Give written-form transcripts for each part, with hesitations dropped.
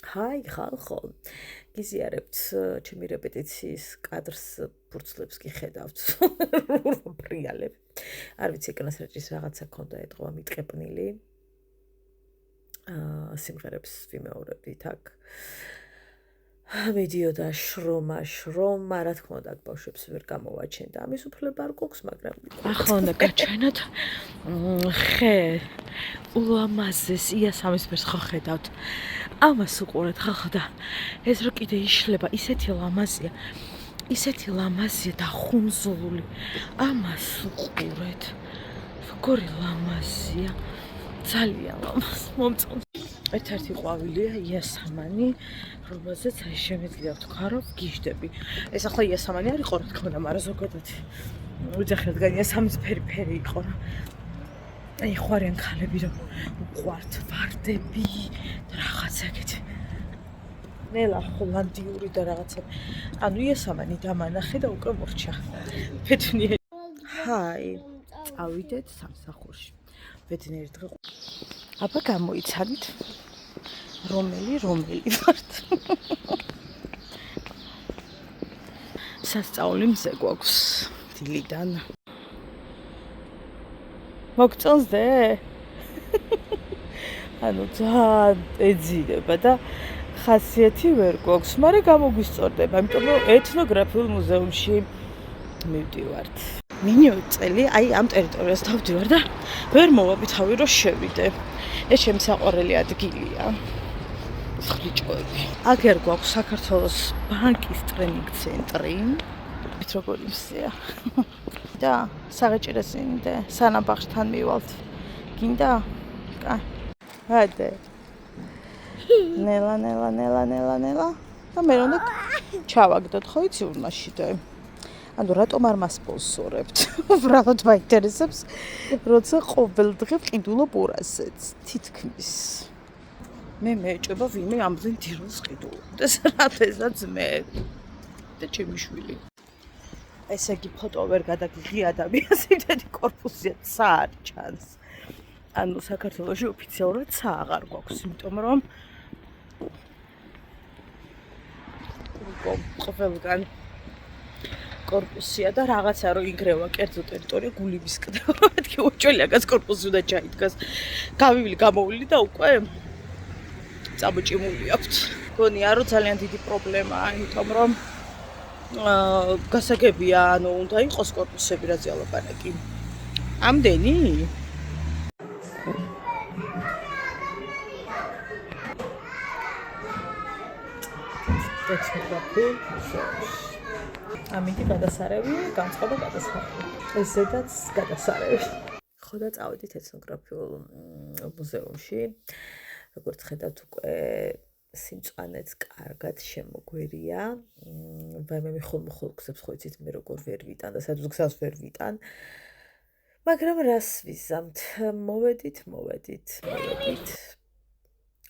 Hi, ხალხო. გიზიარებთ ჩემი რეპეტიციის კადრს ფურცლებს კი ხედავთ. პრიალებ. არ ვიცი, ეკრანს რეჟის რაღაცა ქონდა ეთქვა მიტყეპნილი. სიმღერებს ვიმეორებდით აქ. მედიოდა შრომა, რა თქმა უნდა, აქ ბავშვებს ვერ გამოვაჩენდა. ამის უფლება არ გვაქვს, მაგრამ ახლა უნდა გაჩვენოთ ხე ულამაზეს იასამისფერს ხო ხედავთ. ამას უყურეთ ხალხო და ეს რო კიდე იშლება, ისეთი ლამაზია და ხუნზოლული. ამას უყურეთ. როგორი ლამაზია. ძალიან ლამაზ მომწონს. ერთ-ერთი ყვავილია იასამანი, რომელზეც აი შემიძლია ვთქვა, რომ გიждები. ეს ახლა იასამანი არ იყო, რა თქმა უნდა, მაგრამ ზოგადად უძახილდგან იასამისფერი იყო რა. აი ხვარიან ქალები რომ უყვართ ვარდები და რაღაცა ეგეთი. ნელა ჰოლანდიური და რაღაცა. ანუ იასამანი დამანახე და უკვე მორჩა. ბედნიერი. ჰაი, წავიდეთ სამსახურში. ბედნიერი დღე. აბა გამოიცანით. რომელი ვართ. სასწაული მზე გვაქვს დილიდან. მოგწონსდე? ანუ ძალიან ეძინება და ხასიათი ვერ გვაქვს, მაგრამ გამოგვისწორდება, იმიტომ რომ ეთნოგრაფიულ მუზეუმში მივდივართ. მინიო წელი აი ამ ტერიტორიას დავდივარ და ვერ მოვაბითავი რომ შევიდე. ეს ჩემი საყვარელი ადგილია. ხრიჭოები. აგერ გვაქვს საქართველოს ბანკის ტრენინგ ცენტრი. ვით როგორი მსია. და საღეჭირესინდე სანამ ბაღშთან მივალთ. გინდა? კაი. ჰადე. ნელა. და მე უნდა ჩავაგდოთ, ხო იცი ურმაშიდე. ანუ რატომ არ მასპონსორებთ? უბრალოდ მაინტერესებს, როცა ყოველდღე ყიდულობ 200-ს, თითქმის. მე მეეჭება ვინმე ამდენ დიროს ყიდულობდეს, რათესაც მე და ჩემი შვილი. ესე იგი ფოტო ვერ გადაგიღი ადამიანს, იმდენი კორპუსია ცა არ ჩანს. ანუ საქართველოში ოფიციალურად ცა აღარ გვაქვს, იმიტომ რომ ყველგან კორპუსია და რაღაცა რო იგრევა კერძო ტერიტორია გულიბის კდება. მეთქი უჭველიაგას კორპუსი უნდა ჩაიდგას. გამოვილი და უკვე წამოჭიმული აქვთ. გონია რომ ძალიან დიდი პრობლემაა, იმიტომ რომ გასაგებია, ანუ უნდა იყოს კორპუსები რაზე ალაპარაკი. ამდენი? ეთნოგრაფიულ მუზეუმში. ამინდი გადასარევი, განწყობა გადასარევი. ესედაც გადასარევი. ხო და წავედით ეთნოგრაფიულ მუზეუმში. როგორც ხედავთ, უკვე სიმწვანეც კარგად შემოგვერია. ვაიმე მიხოლ გზებს ხო იცით მე როგორ ვერ ვიტან და სადაც გზას ვერ ვიტან. მაგრამ რას ვიზამთ? მოვედით.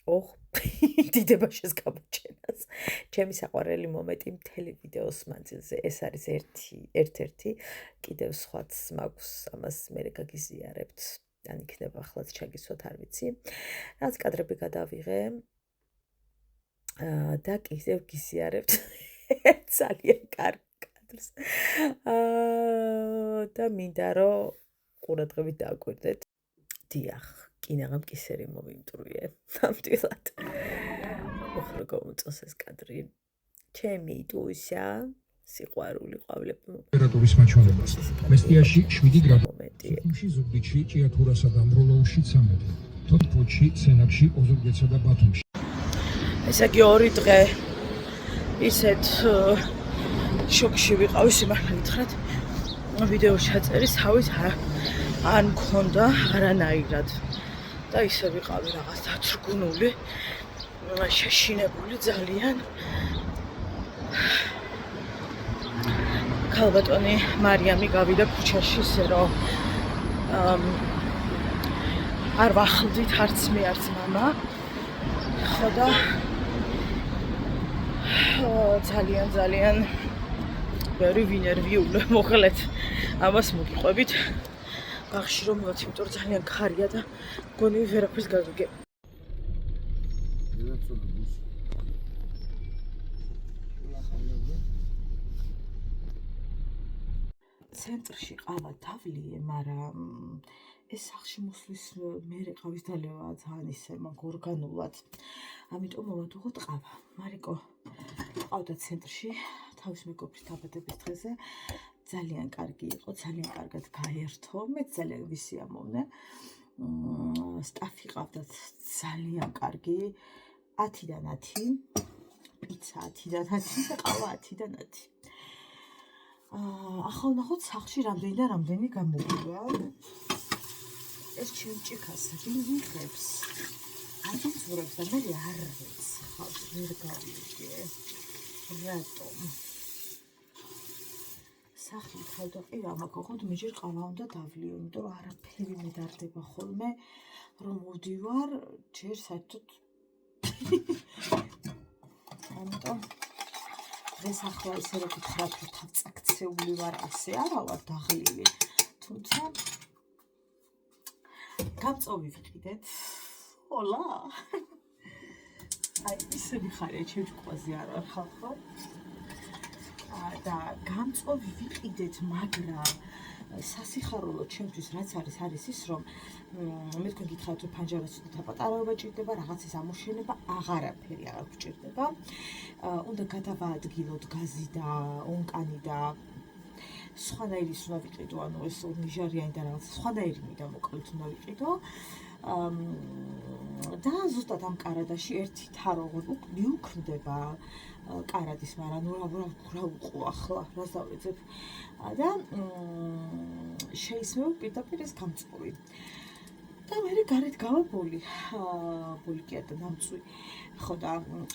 ოხ დიდებაშეს გამოჩენას. ჩემი საყვარელი მომენტი მთელი ვიდეოს მანძილზე. ეს არის ერთ-ერთი, კიდევ სხვაც მაქვს, ამას მე გაგიზიარებთ. ან იქნება ახლაც ჩაგისვათ, არ ვიცი. რაც კადრები გადავიღე და კიდევ გიზიარებთ ძალიან კარგ კადრს. და მინდა რომ ყურადღებით დააკვირდეთ. დიახ, კინაღამ კისერი მომიმტვრიე. ნამდვილად. ოხრო გამოწონს ეს კადრი. ჩემი ტუშა, სიყვარული ყვავლები. ოპერატორის მაჩვენებას. მესტიაში 7 გრადუსი. სოხუმში, ზუგდიდში, ჭიათურასა და ამროლაუში 13. თოთბოთში, სენაკში, ოზურგეთსა და ბათუმში. ესე იგი 2 დღე ისეთ შოკში ვიყავი, სიმართლე გითხრათ. ვიდეო ჩაწერის თავით არ მქონდა არანაირად. და ისე ვიყავი რაღაც დაწრგუნული, შეშინებული ძალიან. ქალბატონი მარიამი გავიდა ქუჩაში, ისე რომ არ ვახლდით არც მე არც მამა. ხო და ძალიან ბევრი ვინერვიულე მოხლეთ. ამას მოგიყვებით. ბაღში რომ მივათ, იმიტომ რომ ძალიან ქარია და გონი ვერაფერს გაგიგებ. ცენტრში ყავა დავლიე, მაგრამ ეს სახლში მოსვლის მერე ყავის დალევა ძალიან ისე მაგ ორგანულად. ამიტომ მოვადუღოთ ყავა. მარიკო ყავდა ცენტრში თავის მეგობრის დაბადების დღეზე. ძალიან კარგი იყო, ძალიან კარგად გაერთო. მე ძალიან ვისიამოვნე. სტაფი ყავდათ ძალიან კარგი. 10-დან 10. პიცა 10-დან 10 და ყავა 10-დან 10. ახლა ვნახოთ სახლში რამდენი და რამდენი გამოგვივა. ეს ჩემჭიქას ვინ ვიღებს? აწურებს და მე არ ვიცხავს, ვერ გავიგე. რატომ? სახლი თავდაყირა, მაგრამ მეჯერ ყავა უნდა დავლიო, იმიტომ რომ არაფერი მე დარდება ხოლმე, რომ მოვდივარ, ჯერ საერთოდ ამიტომ დღეს ახლა ისე რომ გითხრათ, რომ თავწაქცეული ვარ, ასე არა ვარ დაღლილი, თუმცა გამწოვი ვიყიდეთ. ჰოლა. აი ისე ვიხარია ჩემჭკუაზე არ ვარ ხალხო. და გამწოვი ვიყიდეთ, მაგრამ სასიხარულო ჩემთვის რაც არის ის, რომ მე თქვენ გითხარით, რომ ფანჯარას ცოტა პატარაობა ჭირდება, რაღაცის ამოშენება აღარაფერი არ გვჭირდება. უნდა გადავაადგილოთ გაზი და ონკანი და სხვანაირის უნდა ვიყიდო, ანუ ეს ნიჟარიანი და რაღაც სხვანაირი მინდა მოკლედ უნდა ვიყიდო. და ზუსტად ამ კარადაში ერთი თარო მიუქმდება კარადის, მაგრამ რა უყო ახლა, რას დავეძებ. და შეისმევა პირდაპირ ეს გამწოვი. და მე გარეთ გავაბოლი, ბოლიკია და დამწვი. ხო და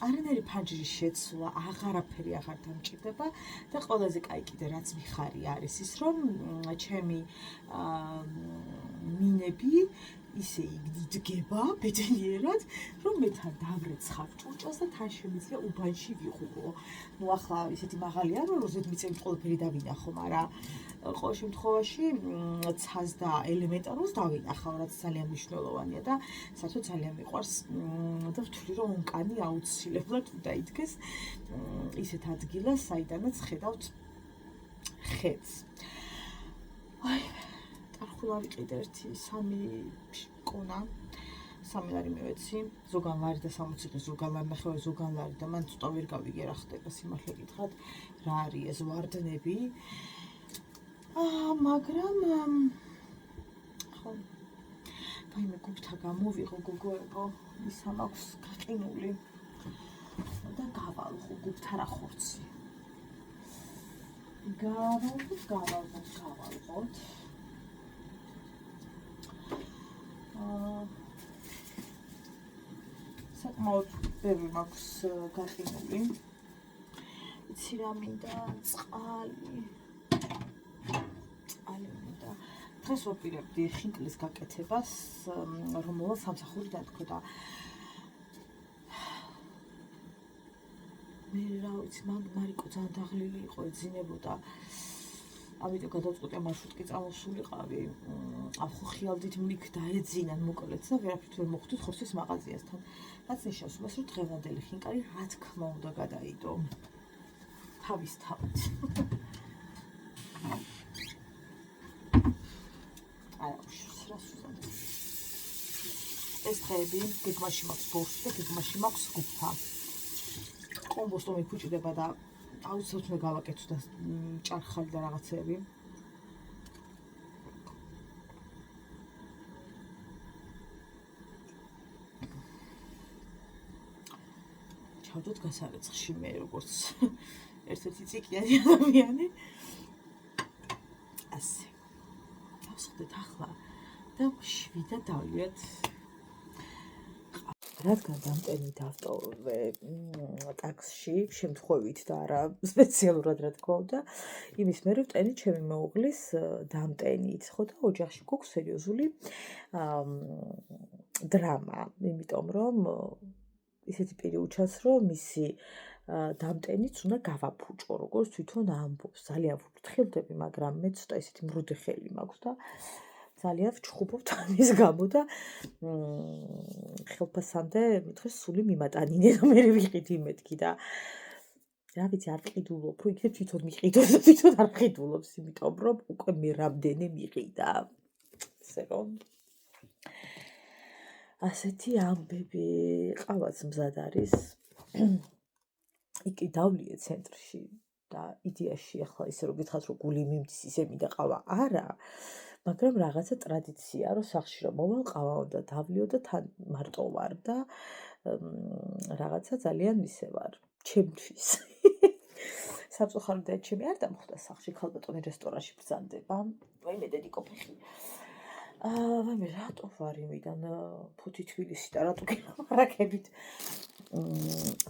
არანაირი ფანჯრის შეცვლა, აღარაფერი აღარ დამჭირდება და ყველაზე კაი კიდე რაც მიხარი არის ის, რომ ჩემი მინები ისე იდგება ბედნიერად, რომ მე თან დავრეცხავ ჭურჭელს და თან შემიძლია უბანში ვიყურო. ნუ ახლა ისეთი მაღალი არ ვარ, რომ ზედმიწევნით ყველაფერი დავინახო, მაგრამ ყოველ შემთხვევაში ცას და ელემენტარულს დავინახავ, რაც ძალიან მნიშვნელოვანია და საერთოდ ძალიან მიყვარს და ვთვლი, რომ ონკანი აუცილებლად უნდა იდგეს ისეთ ადგილას, საიდანაც ხედავთ ხედს. აი ახლა ვიყიდე ერთი 3 კონა, 3 ლარი მივეცი, ზოგან ლარი და 60 ზოგან ლარი ნახევარი ზოგან ლარი და მან ცოტა ვერ გავიგე რა ხდება სიმართლე გითხრათ, რა არის ეს ვარდნები. მაგრამ ხო ვაიმე გუფთა გამოვიღო გოგოებო, ის ამაქვს გაყინული და გავალხო გუფთა რა ხორცი. გავალღოთ. საკმაოდ ბევრი მაქვს გაყინული. იცი რა მინდა, წყალი მინდა. დღეს ვაპირებდი ხინკლის გაკეთებას, რომელსაც სამსახურიდან თქო და მე რა ვიცი, მარიკო ძალიან დაღლილი იყო, ეძინებოდა. ამიტომ გადავწყვიტე მარშრუტკი წამოსულიყავი. ახო ხიალდით მიქ დაეძინან მოკლედ და ვერაფრით ვერ მოხვდით ხორცის მაღაზიასთან. რაც ნიშნავს იმას, რომ დღევანდელი ხინკალი რა თქმა უნდა გადაიდო. თავისთავად. რას უზადე. ეს დღეები გეგმაში მაქვს ბორცვი და გეგმაში მაქვს გუფთა. კომბოსტო მიფუჭდება და აუცილებლად მე გავაკეთო და ჭარხალი და რაღაცეები. ჩავდოთ გასარეცხში მე როგორც ერთ-ერთი წიკიანი ადამიანი. ასე. დავსხდეთ ახლა და შვიდა დავიათ. რადგან დამტენი დავტოვე ტაქსში, შემთხვევით და არა სპეციალურად რა თქმა უნდა, იმის მერე ვტენი ჩემი მეუღლის დამტენით, ხო და ოჯახში გვაქვს სერიოზული დრამა, იმიტომ რომ ისეთი პირი უჩანს, რომ მისი დამტენიც უნდა გავაფუჭო, როგორც თვითონ ამბობს. ძალიან ვფრთხილდები, მაგრამ მე ცოტა ისეთი მრუდე ხელი მაქვს და ძალიან ვჩხუბობთ ამის გამო და ხელფასამდე მithres სული მიმატანინე და მე ვიყიდი მეთქი და რა ვიცი არ ყიდულობ, რომ იქნებ თვითონ მიყიდოს და თვითონ არ ყიდულობს, იმიტომ რომ უკვე მე რამდენი მიყიდა. ესე რომ ასეთი ამბები ყავაც მზად არის. იქ დავლიე ცენტრში და იდეაში ახლა ისე რომ გითხათ რომ გული მიმდის ისე მინდა ყავა არა, მაგრამ რაღაცა ტრადიცია რომ სახლში რომ მოვალ ყავა უნდა დავლიო და თან მარტო ვარ და რაღაცა ძალიან ისე ვარ ჩემთვის. სამწუხაროდ ჩემი არ დამხვდა სახლში ქალბატონი რესტორანში ბრძანდება. ვაიმე დედიკო ფეხი. ვაიმე რატო ვარ იმიდან ფუთი თბილისი და რატო გელაპარაკებით.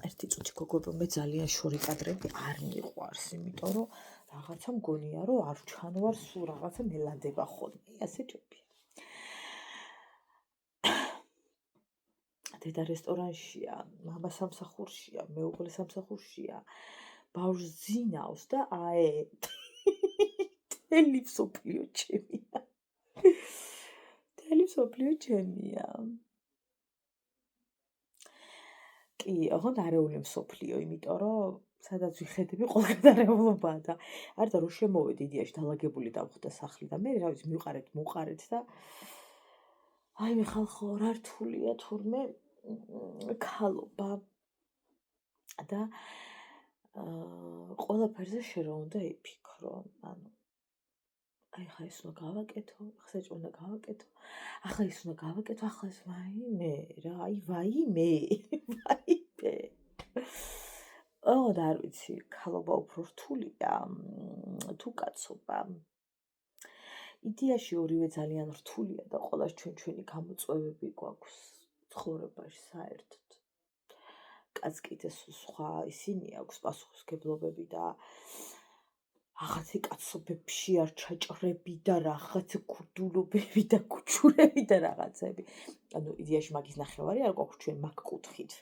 ერთი წუთი გოგოებო მე ძალიან შორი კადრები არ მიყვარს, იმიტომ რომ რაღაცა მგონია რომ არ ჩანვარ სულ რაღაცა მელადება ხოლმე, ასე ჯობია. დედა რესტორანშია, მამა სამსახურშია, მეუღლე სამსახურშია, ბავშვს ძინავს და აე მთელი მსოფლიო ჩემია. მთელი მსოფლიო ჩემია. კი, ოღონდ არეული მსოფლიო, იმიტომ რომ სადაც ვიხედები ყველგან დარეულობაა და არ და რო შემოვედი იდეაში დალაგებული დავხვდა სახლი და მე რა ვიცი მივყარეთ და აი მე ხალხო რა რთულია თურმე ქალობა და ყველაფერზე შენ რა უნდა იფიქრო, ანუ აი ხა ის უნდა გავაკეთო, ხსეჭ უნდა გავაკეთო, ახლა ის უნდა გავაკეთო, ახლა ეს ვაიმე რა, აი ვაიმე. და არ ვიცი, ქალობა უფრო რთულია თუ კაცობა. იდეაში ორივე ძალიან რთულია და ყოველას ჩვენი გამოწვევები გვაქვს ცხოვრებაში საერთოდ. კაც კიდე სხვა ისინი აქვს პასუხისმგებლობები და რაღაცე კაცობებში არ ჩაჭრები და რაღაცე ქურდულობები და ქუჩურები და რაღაცები. ანუ იდეაში მაგის ნახევარი არ გვაქვს ჩვენ მაგ კუთხით.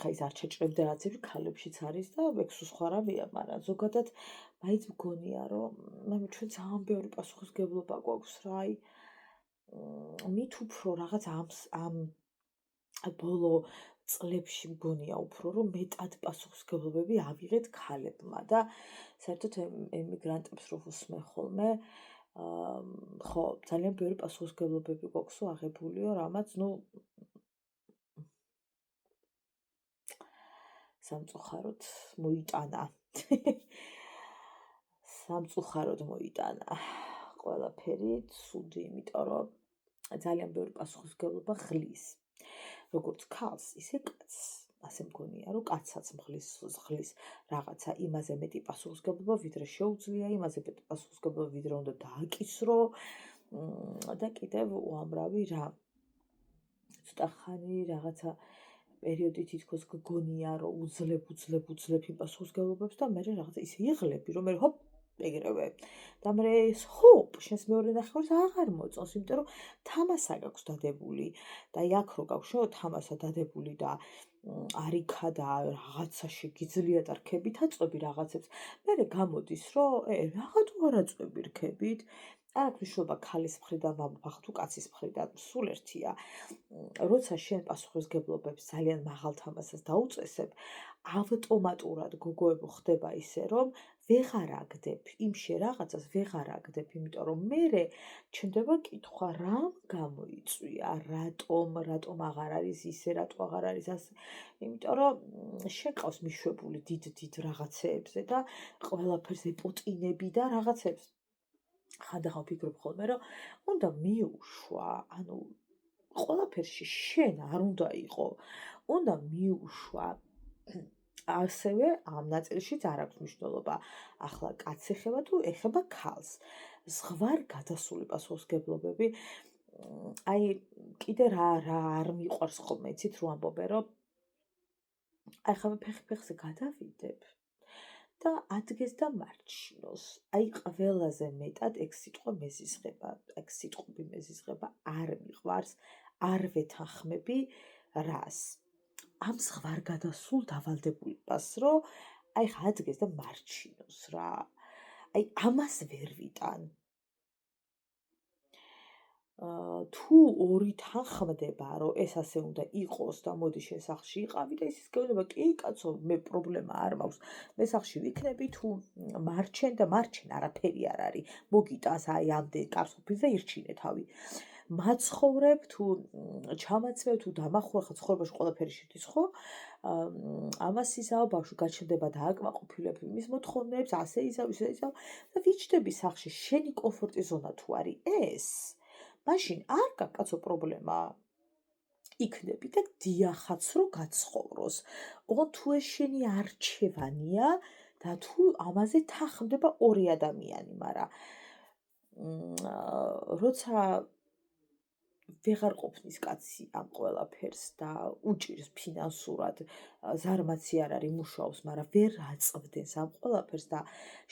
ხა ის არ ჩაჭრებდა რაღაცები ქალებშიც არის და ეგ სხვა რამეა, მაგრამ ზოგადად მაინც მგონია რომ ჩვენ ძალიან ბევრი პასუხისმგებლობა გვაქვს რა, აი მით უფრო რაღაც ამ ბოლო წლებში მგონია უფრო რომ მეტად პასუხისმგებლობები ავიღეთ ქალებმა და საერთოდ ემიგრანტებს რო ვუსმენ ხოლმე ხო ძალიან ბევრი პასუხისმგებლობები გვაქვსო აღებულიო რამაც ნუ სამწუხაროდ მოიტანა. სამწუხაროდ მოიტანა ყველაფერი ცუდი, იმიტომ რომ ძალიან ბევრი პასუხისმგებლობა ღლის. როგორც ქალს, ისე კაცს. ასე მგონია, რომ კაცსაც ღლის რაღაცა იმაზე მეტი პასუხისმგებლობა, ვიდრე შეუძლია, იმაზე მეტი პასუხისმგებლობა, ვიდრე უნდა დააკისრო და კიდევ უამრავი რა. ცოტა ხანი რაღაცა პერიოდი თითქოს გგონია, რომ უძლებ იმ პასუხისმგებლობებს და მე რაღაცა ისე იღლები, რომ მე ჰოპ ეგრევე. და მე ჰოპ შენს მეორე ნახევარს აღარ მოწონს, იმიტომ რომ თამასა გაქვს დადებული და აი აქ რო გაქვს თამასა დადებული და არიქა და რაღაცა შეგიძლია და რქებით აწვევი რაღაცებს. მე გამოდის, რომ რაღაცა არ აწვევი რქებით. არ აქვს მნიშვნელობა ქალის მხრიდან ვამბობ თუ კაცის მხრიდან, სულ ერთია. როცა შენ პასუხისმგებლობებს ძალიან მაღალ თამასას დაუწესებ, ავტომატურად გოგოებო ხდება ისე, რომ ვეღარ აგდებ იმ რაღაცას, ვეღარ აგდებ, იმიტომ რომ მე ჩნდება კითხვა, რამ გამოიწვია, რატომ აღარ არის ისე, რატო აღარ არის ასე. იმიტომ რომ შენ ყავს მიშვებული დიდ რაღაცეებზე და ყველაფერს ეპოტინები და რაღაცებს. ხანდახან ვფიქრობ ხოლმე, რომ უნდა მიუშვა, ანუ ყველაფერში შენ არ უნდა იყო, უნდა მიუშვა. ასევე ამ ნაწილშიც არ აქვს მნიშვნელობა. ახლა კაცი ეხება თუ ეხება ქალს. ზღვარ გადასული პასუხისმგებლობები. აი კიდე რა არ მიყვარს ხოლმე, იცით რო ამბობენ, რომ აი ხა ფეხზე გადავიდებ და ადგეს და მარჩინოს. აი ყველაზე მეტად ეგ სიტყვა მეზიზღება, ეგ სიტყვები მეზიზღება არ მიყვარს, არ ვეთანხმები რას. ამ ზღვარგადასულ დავალდებულებას, რომ აი ხა ადგეს და მარჩინოს რა. აი ამას ვერ ვიტან. თუ ორი თანხმდება, რომ ეს ასე უნდა იყოს და მოდი შენ სახლში იყავი და ისიც გეუბნება, კი კაცო, მე პრობლემა არ მაქვს. მე სახლში ვიქნები, თუ მარჩენ და მარჩენ არაფერი არ არის. მოგიტანს აი ამდენ კაცოფილს და ირჩინე თავი. მაცხოვრებ თუ ჩამაცმევ თუ დამახურ ხა ცხოვრებაში ყველაფერი შედის ხო? ამას იზავ ბავშვი გაჩნდება და აკმაყოფილებ იმის მოთხოვნებს, ასე იზავ, ისე იზავ და ვიჩნდები სახლში შენი კომფორტის ზონა თუ არის ეს, მაშინ არ გაკაცო პრობლემა. იქნები და დიახაც რომ გაცხოვროს. ოღონდ თუ ეს შენი არჩევანია და თუ ამაზე თანხმდება ორი ადამიანი, მაგრამ როცა ვეღარ ყოფნის კაცი ამ ყველაფერს და უჭირს ფინანსურად, ზარმაცი არ არის მუშაობს, მაგრამ ვერ აწვდენს ამ ყველაფერს და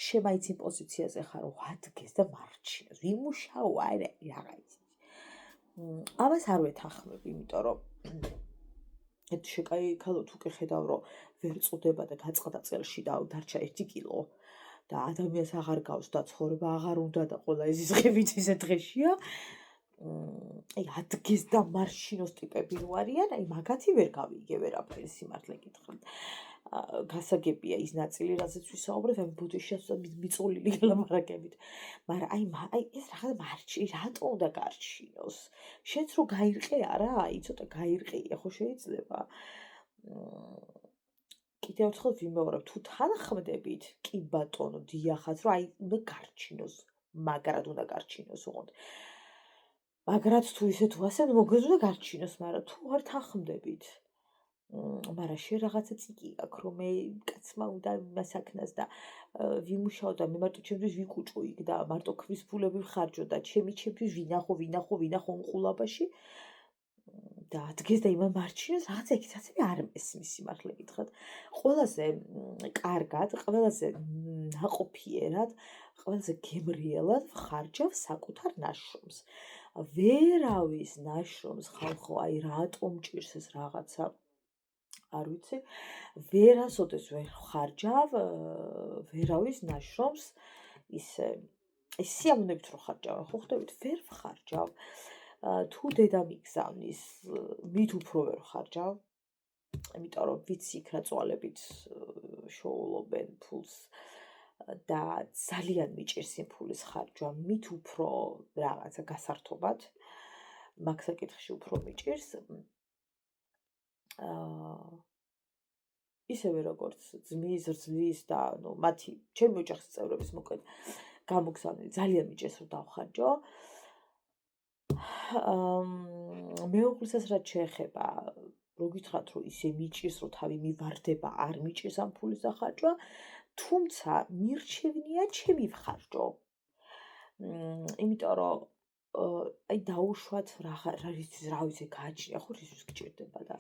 შემაიც იმ პოზიციაზე ხარ, რომ ადგეს და მარჩინოს, ვიმუშაო, არა, რაღა იცი. ამას არ ვეთანხმები, იმიტომ რომ შეკაიქალო თუ კი ხედავ, რომ ვერ წუდება და გაწყდა წელში და დარჩა 1 კილო და ადამიანს აღარ გავს და ცხოვრება აღარ უნდა და ყველა ეს დღევიც ისე დღეშია. აი ადგეს და მარშინოს ტიპები რო არიან, აი მაგათი ვერ გავიგე ვერაფერი სიმართლე გითხრათ. გასაგებია ის ნაწილი, რაზეც ვისაუბრეთ, აი ბუდიშას მიწოლილი ლამარაკებით. მაგრამ აი ეს რაღაც მარჩი, რატო უნდა გარჩინოს? შენც რო გაირყე არა, აი ცოტა გაირყია, ხო შეიძლება? კიდევ ერთხელ ვიმეორებ, თუ თანხმდებით, კი ბატონო, დიახაც, რომ აი უნდა გარჩინოს, მაგრად უნდა გარჩინოს უღონდ. მაგრად თუ ისე თუ ასე მოგეძვნა გარჩინოს, მაგრამ თუ არ თანხმდებით, მაგრამ შენ რაღაცა წიკი აქვს, რომ მე კაცმა უნდა მასაკნას და ვიმუშაო და მე მარტო ჩემთვის ვიკუჭო იქ და მარტო ქვის ფულები ვხარჯო და ჩემთვის ვინახო უმყულაბაში და ადგეს და იმან მარჩინოს, რაღაცა იქიცაცები არ მესმის სიმართლე გითხრათ. ყველაზე კარგად, ყველაზე ნაყოფიერად, ყველაზე გემრიელად ვხარჯავ საკუთარ ნაშრომს. ვერავის ნაშრომს ხალხო, აი რატომ ჭირს ეს რაღაცა? არ ვიცი, ვერასოდეს ვერ ხარჯავ ვერავის ნაშრომს ისე სიამოვნებით რო ხარჯავ, ხო ხდებით, ვერ ვხარჯავ. თუ დედა მიგზავნის, მით უფრო ვერ ვხარჯავ, იმიტომ რომ ვიცი იქ რა წვალებით შოულობენ ფულს და ძალიან მიჭირს იმ ფულის ხარჯვა, მით უფრო რაღაცა გასართობად, მაგ საკითხში უფრო მიჭირს. ისევე როგორც ძლიის და მათი ჩემი ოჯახის წევრების მოკლედ გამოგზავნილი ძალიან მიჭირს რომ დავხარჯო. მეუღლისას რაც შეეხება, რო გითხრათ რომ ისე მიჭირს რომ თავი მივარდება, არ მიჭირს ამ ფულის დახარჯვა, თუმცა მირჩევნია ჩემი ვხარჯო. იმიტომ რომ აი დაუშვათ რა ვიცი გააჩნია ხო რისთვის გჭირდება და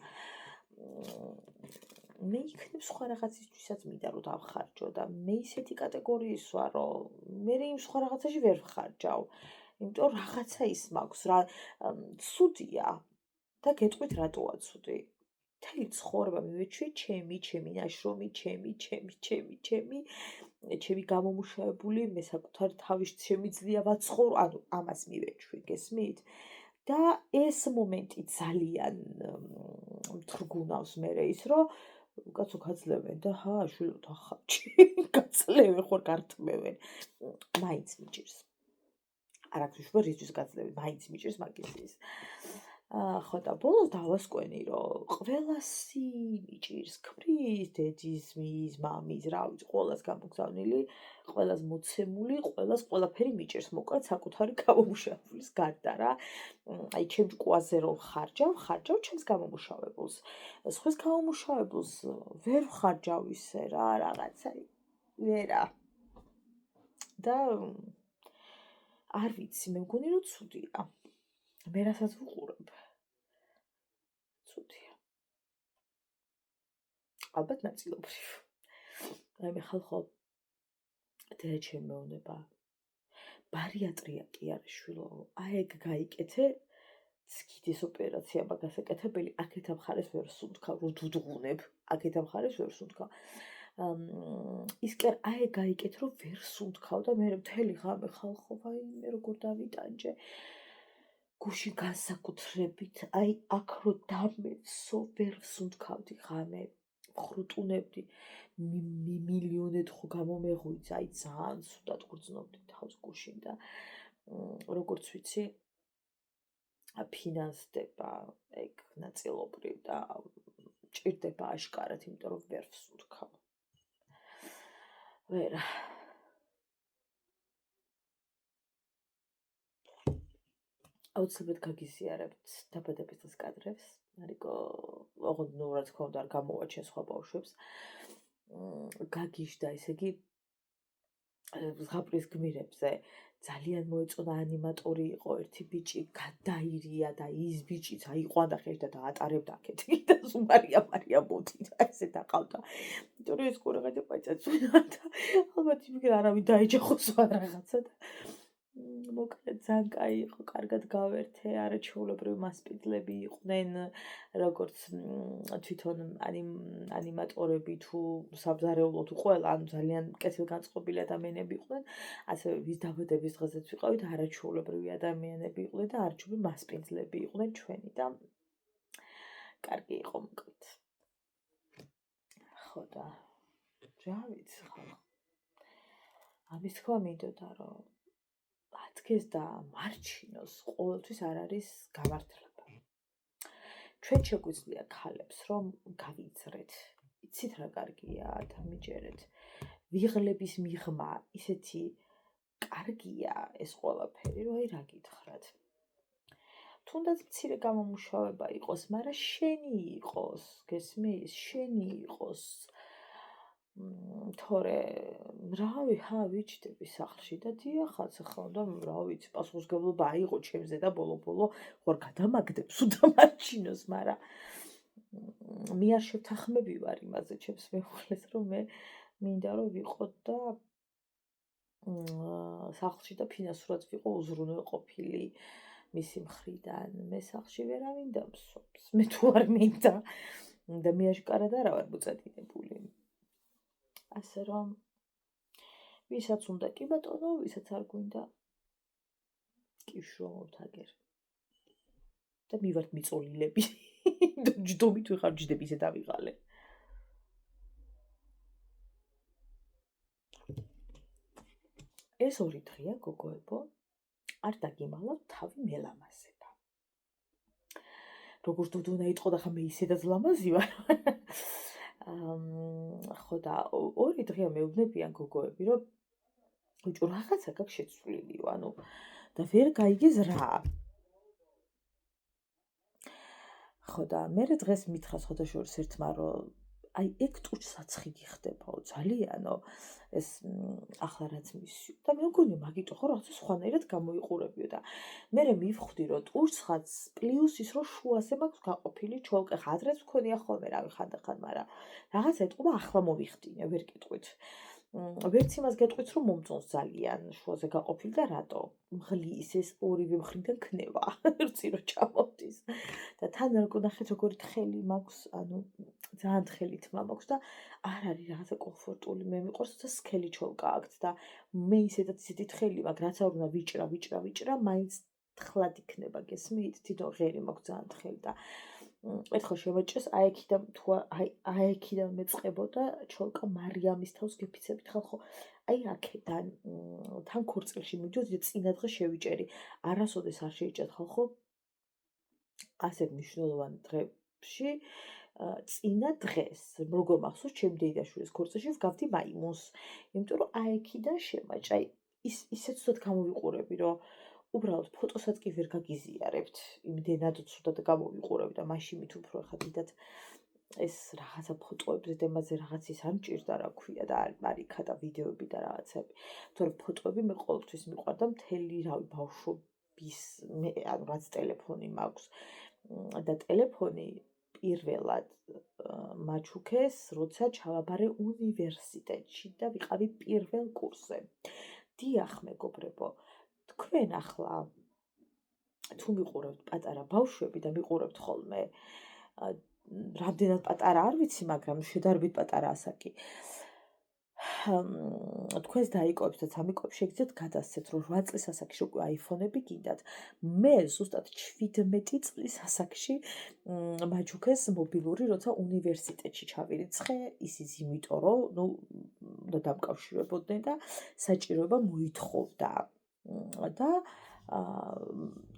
მე იქნებ სხვა რაღაცისთვისაც მინდა რომ დავხარჯო და მე ისეთი კატეგორიის ვარ რომ მე იმ სხვა რაღაცაში ვერ ვხარჯავ. იმიტომ რაღაცა ის მაქვს რა ცუდია და გეტყვით რატოა ცუდი. მთელი ცხოვრება მივეჩვი ჩემი ნაშრომი, ჩემი გამომუშავებული, მე საკუთარი თავის შემიძლია ვაცხოვრო, ანუ ამას მივეჩვი, გესმით? და ეს მომენტი ძალიან მთრგუნავს მერე ის, რომ კაცო გაძლევენ და შვილო დახარჯი, გაძლევენ ხარ გართმევენ, მაინც მიჭირს. არაფერს ვერ ისთვის გაძლევენ, მაინც მიჭირს მაგის ის. ხო და ბოლოს დავასკვენი, რომ ყველასი მიჭირს, ქმრის, დედის, მის, მამის, რა ვიცი, ყველას გამოგზავნილი, ყველას მოცემული, ყველას ყველაფერი მიჭირს, მოკლედ საკუთარი გამომუშავებლის გარდა რა. აი ჩემ ჭკუაზე რომ ხარჯავ ჩემს გამომუშავებელს. სხვის გამომუშავებელს ვერ ვხარჯავ ისე რა, რაღაცა ვერა. და არ ვიცი, მე მგონი რომ ცუდია. მე რასაც ვუყურებ. ცუდია. ალბათ ნაწილობრივ. აი მე ხალხო დედა ჩემი მეუნება. ბარიატრია კი არა შვილო. აი ეგ გაიკეთე სქიდის ოპერაცია მაგასაკეთებელი, აქეთ ამხარეს ვერ სუნთქავ, რო დუდღუნებ, აქეთ ამხარეს ვერ სუნთქავ. ის კი აი გაიკეთ რომ ვერ სუნთქავ და მე მთელი ღამე ხალხო, ვაი მე როგორ დავიტანჯე. გუში განსაკუთრებით, აი აქ რო დამეცო, ვერ ვსუნთქავდი ღამე, ხრუტუნებდი, მილიონად ხო გამომეღვიძა, აი ძალიან ცუდად გრძნობდი თავს გუშინ და როგორც ვიცი, ფინანსდება ეგ ნაწილობრივ და ჭირდება აშკარად, იმიტომ რომ ვერ ვსუნთქავ. ვერა. აუცილებლად გაგიზიარებთ დაბადების დღის კადრებს. არიკო, ოღონდ ნუ რა თქმა უნდა არ გამოვაჩენ სხვა ბავშვებს. გაგიჟდა, ესე იგი, ზღაპრის გმირებზე ძალიან მოეწონა ანიმატორი იყო ერთი ბიჭი, გადაირია და ის ბიჭიც აიყვანდა ხელში და ატარებდა აქეთ და მარია მოდი და ესე დაყავდა. იმიტომ რომ ეს ყურაღადა პაწაწუნა და ალბათ იმიგრა არავინ დაეჯახოს რაღაცა და მოკლედ ძალიან კაი იყო, კარგად გავერთე, არაჩვეულებრივი მასპინძლები იყვნენ, როგორც თვითონ ანიმატორები თუ საბზარეულო თუ ყველა, ანუ ძალიან კეთილგანწყობილი ადამიანები იყვნენ, ასევე ვის დაბადების დღესაც ვიყავით, არაჩვეულებრივი ადამიანები იყვნენ და არაჩვეულებრივი მასპინძლები იყვნენ ჩვენი და კარგი იყო მოკლედ. ხო და რა ვიცი ხალხო. ამის თქვა მინდოდა რომ ათქეს და მარჩინოს ყოველთვის არ არის გამართლება. ჩვენ შეგვიძლია ქალებს რომ გავიძრეთ. იცით რა კარგია დამიჯერეთ. ვიღლების მიღმა ისეთი კარგია ეს ყველაფერი, რომ აი რა გითხრათ. თუნდაც მცირე გამომუშავება იყოს, მაგრამ შენი იყოს, გესმის? შენი იყოს. თორე რავი, ვიჩდები სახლში და დიახაც ახლა უნდა რა ვიცი, პასუხისმგებლობა აიღო ჩემზე და ბოლო-ბოლო ხوار გადამაგდებს უდამარჩინოს, მაგრამ მე არ შევთანხმები ვარ იმაზე ჩემს მეუღლეს, რომ მე მინდა რომ ვიყო და სახლში და ფინანსურად ვიყო უზრუნველყოფილი მისი მხრიდან. მე სახლში ვერავინ დამსვამს. მე თუ არ მინდა და მე აშკარად არა ვარ მოწადინებული. ასე რომ ვისაც უნდა კი ბატონო, ვისაც არ გვინდა კი შრომობთ აგერ. და მივართ მიწოლილები. ჯდომით ვიხარ ჯდები ისე დავიღალე. ეს ორი დღეა გოგოებო, არ დაგიმალავ თავი მელამაზება. როგორც დუდუნა იტყო და ხა მე ისედაც ლამაზი ვარ. ხო და ორი დღეა მეუბნებიან გოგოები, რომ ბიჭო რაღაცა გაქვს შეცვლილიო, ანუ და ვერ გაიგეს რა. ხო და მე დღეს მითხრა სხვადასხვა ერთმა, რომ აი ეგ ტუჩსაცხი გიხდებაო ძალიანო ეს ახლა რაც მისიო და მე მგონი მაგიტო ხო რაღაცა სხვანაირად გამოიყურებიო და მე მივხვდი რომ ტუჩსხაც პლუს ის რომ შუაზე მაქვს გაყოფილი ჩოლკე ხადრებს მქონია ხოლმე რავი ხანდახან, მაგრამ რაღაცა ეთყობა ახლა მოვიხდინე, ვერ კიტყვით. ვერც იმას გეტყვით რომ მომწონს ძალიან შუაზე გაყოფილი და რატო? მღლის ეს ორივე მხრიდან ქნება, რცი რომ ჩამოვდის. და თან ნახეთ როგორი თხელი მაქვს, ანუ ძალიან თხელი თმა მაქვს და არ არის რაღაცა კომფორტული, მე მიყვარს და სქელი ჩოლკა აქვს და მე ისედაც ისეთი თხელი მაქვს, რაც არ უნდა ვიჭრა, მაინც თხლად იქნება, გესმით? თვითონ ღერი მაქვს ძალიან თხელი და ერთხელ შევაჭრეს აიქიდან თუ აიქიდან მეწყებოდა ჩოლკა მარიამის თავს გეფიცებით ხალხო. აი აქედან თან ქორწილში მივიდოდი და წინა დღე შევიჭერი. არასოდეს არ შეიჭრათ ხალხო ასე მნიშვნელოვან დღეებში წინა დღეს, როგორ მახსოვს, ჩემი დეიდაშვილის ქორწილში ვგავდი მაიმუნს. იმიტომ რომ აიქიდან შევაჭრე. ისე ცუდად გამოვიყურები, რომ უბრალოდ ფოტოსაც კი ვერ გაგიზიარებთ. იმდენად ცუდად გამოვიყურებ და მაშინ მით უფრო ხა დიდად ეს რაღაცა ფოტოებზე და იმაზე რაღაც ის არ მჭირდა რა ქვია და არ იქა და ვიდეოები და რაღაცები. თორე ფოტოები მე ყოველთვის მიყვარდა მთელი რავი ბავშვობის მე ანუ რაც ტელეფონი მაქვს და ტელეფონი პირველად მაჩუქეს, როცა ჩავაბარე უნივერსიტეტში და ვიყავი პირველ კურსზე. დიახ მეგობრებო, თქვენ ახლა თუ მიყურებთ პატარა ბავშვები და მიყურებთ ხოლმე რამდენად პატარა არ ვიცი, მაგრამ შედარებით პატარა ასაკი. თქვენს დაიკავებს და სამიკავებს შეგიძლიათ გადასცეთ, რომ 8 წლის ასაკში უკვე აიფონები გინდათ. მე ზუსტად 17 წლის ასაკში მაჯუქეს მობილური, როცა უნივერსიტეტში ჩავირიცხე, ისიც იმიტომ, რომ უნდა დამკავშირებოდნენ და საჭიროება მოითხოვდა. და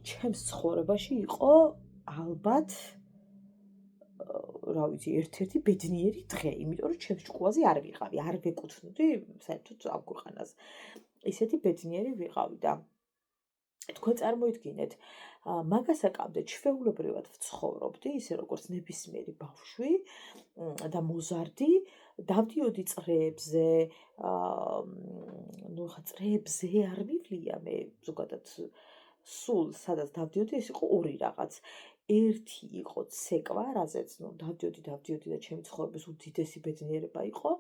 ჩემს ცხოვრებაში იყო ალბათ რა ვიცი, ერთ-ერთი ბედნიერი დღე, იმიტომ რომ ჩემს ჭკუაზე არ ვიყავი, არ ვეკუთვნოდი საერთოდ ამ ქვეყანას. ისეთი ბედნიერი ვიყავი და თქვენ წარმოიდგინეთ, მაგასაკამდე ჩვეულებრივად ვცხოვრობდი, ისე როგორც ნებისმიერი ბავშვი და მოზარდი, დავდიოდი წრეებზე, ხა წრეებზე არ მივლია მე ზოგადად სულ სადაც დავდიოდი, ეს იყო ორი რაღაც. ერთი იყო ცეკვა, რაზეც დავდიოდი და ჩემი ცხოვრების უდიდესი ბედნიერება იყო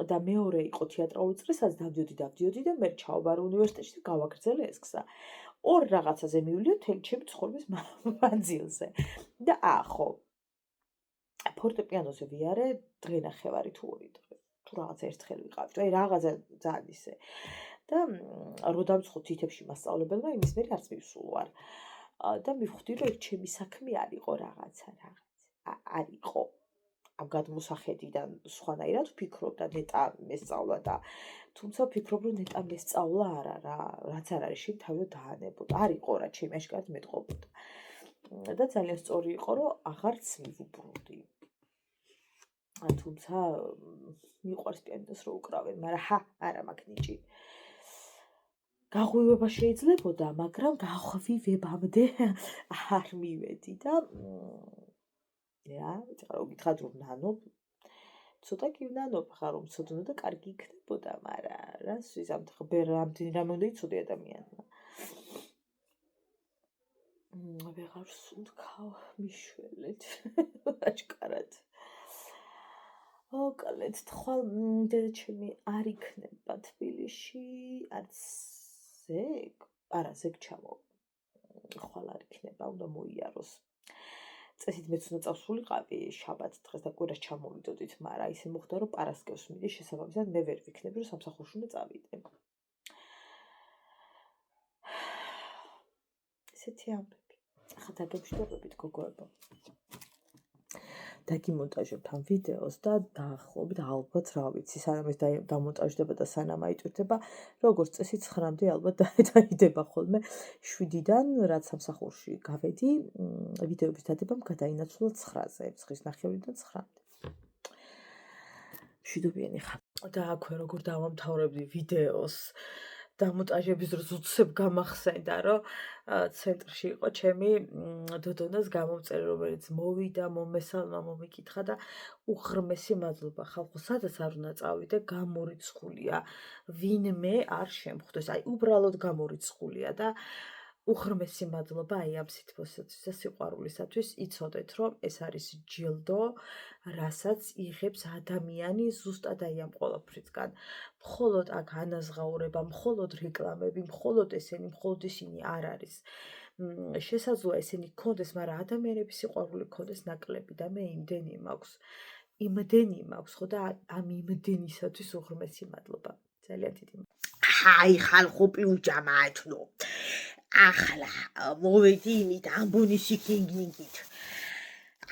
და მეორე იყო თეატრალური წრე, სადაც დავდიოდი და მე ჩავაბარე უნივერსიტეტში და გავაგრძელე ეს გზა. ორ რაღაცაზე მივლიო მთელი ჩემი ცხოვრების მანძილზე. და ხო, ფორტეპიანოზე ვიარე დღე-ნახევარი თუ ორი დღე. თუ რაღაც ერთხელ ვიყავით, აი რაღაცა ძალიან ისე. და რო დავიწყო თითებში მასწავლებელმა, იმის მერე არც მივსულ ვარ. და მივხვდი, რომ ჩემი საქმე არ იყო რაღაცა. არ იყო. ამ გადმოსახედიდან სხვანაირად ვფიქრობდა ნეტა მესწავლა და თუმცა ვფიქრობ, რომ ნეტა მესწავლა არა რა, რაც არ არის შენ თავი დაანებოდა. არ იყო რა, ჩემი აშკარად მეტყობოდა. და ძალიან სწორი იყო, რომ აღარც მივუბრუნდი. თუმცა მიყვარს პიანინოს რო უკრავენ, მაგრამ არა მაქვს ნიჭი. გაღვივება შეიძლებოდა, მაგრამ გაღვივებამდე არ მივედი და რა გითხრათ რომ ნანობ, ცოტა კი ვნანობ ხარ რომ ცოდნა და კარგი იქნებოდა, მაგრამ რას ვიზამთ რამდენი რამე უნდა იცოდე ადამიანმა. ვეღარ სუნთქავ მიშველეთ, აჭკარად. ოკლედ, თვალ დედაჩემი არ იქნება თბილისში, არც ზეგ ჩამო. ხვალ არ იქნება, უნდა მოიაროს. წესით მეც უნდა წავსულიყავი შაბათ დღეს და კვირას ჩამოვიდოდით, მაგრამ ისე მოხდა, რომ პარასკევს მიდი, შესაბამისად მე ვერ ვიქნები, რომ სამსახურში უნდა წავიდე. ესეთი ამბები. ახლა დაგემშვიდობებით გოგოებო. დაგიმონტაჟებთ ამ ვიდეოს და დაახლოებით ალბათ რა ვიცი, სანამ ეს დამონტაჟდება და სანამ აიტვირთება, როგორც წესი 9-მდე ალბათ დაიდება ხოლმე 7-დან, რაც სამსახურში გავედი, ვიდეოების დადებამ გადაინაცვლა 9-ზე, 9:30-დან 9-მდე. მშვიდობიანი ხარ. და აქვე როგორ დავამთავრებდი ვიდეოს დამონტაჟების დროს უცებ გამახსენდა, რომ ცენტრში იყო ჩემი დოდონას გამომწერი, რომელიც მოვიდა, მომესალმა, მომიკითხა და უღრმესი მადლობა ხალხო, სადაც არ უნდა წავიდე, გამორიცხულია. ვინმე არ შემხვდეს, აი უბრალოდ გამორიცხულია და უღრმესი მადლობა აი ამ სითბოსათვის და სიყვარულისათვის. იცოდეთ, რომ ეს არის ჯილდო, რასაც იღებს ადამიანი ზუსტად აი ამ ყველაფრისგან. მხოლოდ აქ ანაზღაურება, მხოლოდ რეკლამები, მხოლოდ ისინი არ არის. შესაძლოა ესენი გქონდეს, მაგრამ ადამიანების სიყვარული გქონდეს ნაკლები და მე იმდენი მაქვს, ხო და ამ იმდენისათვის უღრმესი მადლობა. ძალიან დიდი მადლობა. აი ხალხო პიუჯამა ათნო. ახლა მოვედი იმით ამბონისი კინგინგით.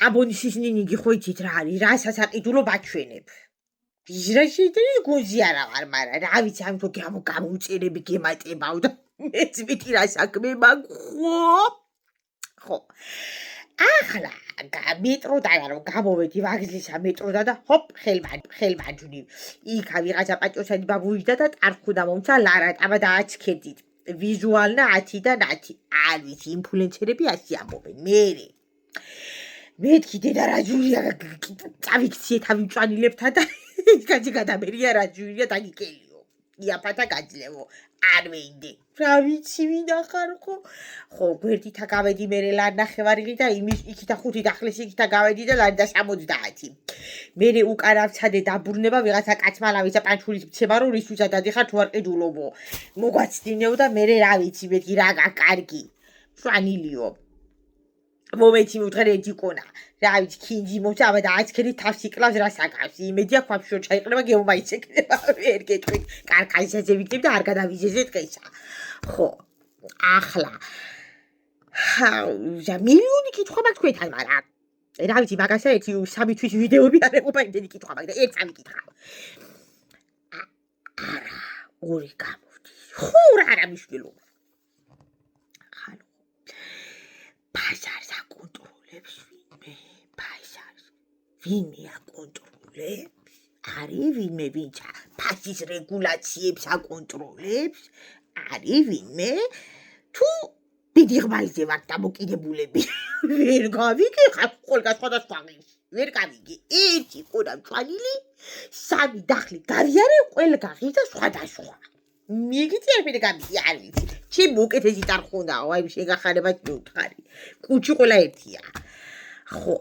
ამბონისის ნინინგი ხო იცით რა არის, რასაც აყიდულო ბაჩვენებ. რა შეიძლება გონზი არა ვარ, მაგრამ რა ვიცი, ამიტომ გამომწერები გემატებავ და მეც მითი რა საქმე მაქვს, ხო. ახლა მეტროდან რომ გამოვედი ვაგზლისა მეტროდან და ჰოპ, ხელმაჯვნივ. იქა ვიღაცა პაჭოსანი ბაბუიჯდა და ტარხუდა მომცა ლარა ტაბა დააჩქედით. ვიზუალნა 10-დან 10. არ ვიცი, ინფლუენსერები ასე ამბობენ. მეთქი დედა რაჯულია, წავიქციე თავი მწვანილებთან და კაცი გადამერია რაჯულია დაგიკელიო. იაფათა გაძლევო. არ მეინდე. რა ვიცი ვინახარ ხო? ხო, გვერდითა გავედი მერე ლარ ნახევარიღი და იქითა 5 დახლეს იქითა გავედი და ლარი და 70. მერე უკან ავცადე დაბრუნება ვიღაცა კაცმა ლავიცა პანჩულის მცემა რომ რისთვისაც დადიხარ თუ არ ყიდულობო. მოგვაცდინეო და მერე რა ვიცი მეთქი რა კარგი. მშვანილიო. მომეცი მივთხარ ერთი კონა. რა ვიცი, ქინჯი მოწავა და აცქერი თავს იკლავს რა საკავს. იმედია ქვაფშო ჩაიყრება გეომაიც ეკნება. ვერ გეტყვით. კარკალის ასე ვიქნებ და არ გადავიზეზე დღესა. ხო. ახლა. მილიონი კითხვა მაქვს თქვენთან, მაგრამ რა ვიცი, მაგასა ერთი 3 თვის ვიდეოები არ ეყოფა იმდენი კითხვა მაქვს და ერთს ამიკითხავ. არა, ორი გამოვდის. ხო, რა არა მნიშვნელობა. ხალო. ბაზარს აკონტროლებს ვინმე? ბაზარს. ვინმე აკონტროლებს? არის ვინმე, ვინც ფასის რეგულაციებს აკონტროლებს? არის ვინმე? თუ დიდი ღმალზე ვართ დამოკიდებულები. ვერ გავიგე ხარ ყველგან სხვადასხვა ღირს. ვერ გავიგე. ერთი ყურა მწვანილი, 3 დახლი გავიარე, ყველგან ღირს და სხვადასხვა. მიგიწი არ მე გამიგე არ ვიცი. ჩემ უკეთესი წარხუნდაო, აი შეგახარებათ მივთხარი. კუჩი ყველა ერთია. ხო.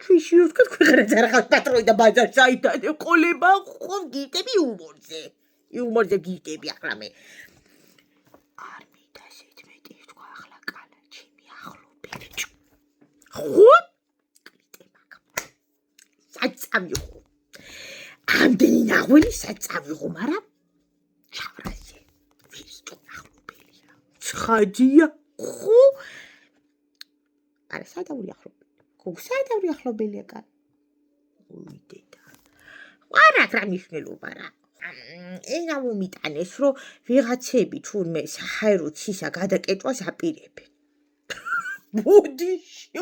თვითში ვთქვათ ქვეყანაც არ ხარ პატრონი და ბაზარს საიტანე ყოლება ხომ გიტები იუმორზე. იუმორზე გიტები ახლა მე. არ მინდა 17 თქვა ახლა კალა ჩემი ახლობელი. ხო? კლიტე მაგ. საწამიღო. ამდენი ნაღველი საწამიღო, მაგრამ ჩავრაზე. ვისკი ახლობელია. ცხადია. ხო? არა, სადავრი ახლობელი. სადავრი ახლობელია კა. უიდედა. არა, რა მნიშვნელობა რა. ენა მომიტანეს, რომ ვიღაცები თურმე საჰაერო ცისა გადაკეტვას აპირებენ. მოდი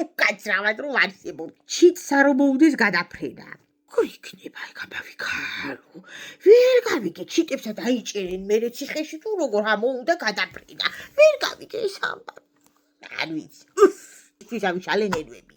უკაცრავად რომ არსებობ. ჩიტსა რომ მოვდეს გადაფრენა. იქნება ეგ გავიქარო. ვერ გავიგე ჩიტებსა დაიჭერენ მერე ციხეში თუ როგორ ამოუნდა გადაფრენა. ვერ გავიგე ეს ამბავი. არ ვიცი. ის ამიშალენ ელვები.